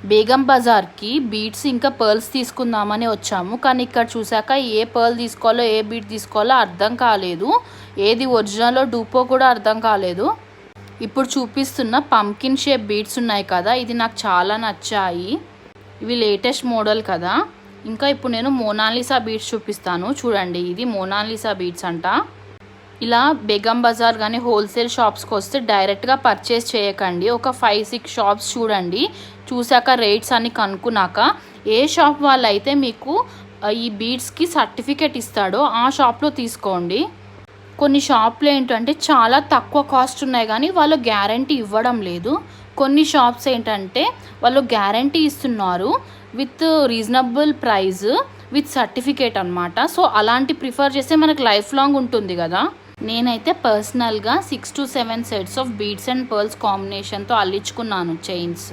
బేగం బజార్కి బీడ్స్ ఇంకా పర్ల్స్ తీసుకుందామని వచ్చాము. కానీ ఇక్కడ చూసాక ఏ పర్ల్ తీసుకోవాలో ఏ బీడ్ తీసుకోవాలో అర్థం కాలేదు. ఏది ఒరిజినల్లో డూపో కూడా అర్థం కాలేదు. ఇప్పుడు చూపిస్తున్న పంకిన్ షేప్ బీడ్స్ ఉన్నాయి కదా, ఇది నాకు చాలా నచ్చాయి. ఇవి లేటెస్ట్ మోడల్ కదా. ఇంకా ఇప్పుడు నేను మోనాలిసా బీడ్స్ చూపిస్తాను. చూడండి, ఇది మోనాలిసా బీడ్స్ అంట. ఇలా బేగం బజార్ కానీ హోల్సేల్ షాప్స్కి వస్తే డైరెక్ట్గా పర్చేస్ చేయకండి. ఒక 5-6 షాప్స్ చూడండి. చూశాక రేట్స్ అన్ని కనుక్కున్నాక ఏ షాప్ వాళ్ళు అయితే మీకు ఈ బీడ్స్కి సర్టిఫికేట్ ఇస్తాడో ఆ షాప్లో తీసుకోండి. కొన్ని షాప్లు ఏంటంటే చాలా తక్కువ కాస్ట్ ఉన్నాయి కానీ వాళ్ళు గ్యారంటీ ఇవ్వడం లేదు. కొన్ని షాప్స్ ఏంటంటే వాళ్ళు గ్యారంటీ ఇస్తున్నారు with reasonable price with certificate అనమాట. సో అలాంటి ప్రిఫర్ చేస్తే మనకు లైఫ్ లాంగ్ ఉంటుంది కదా. నేనైతే పర్సనల్గా 6 to 7 sets of beads and pearls కాంబినేషన్తో అల్లించుకున్నాను చైన్స్.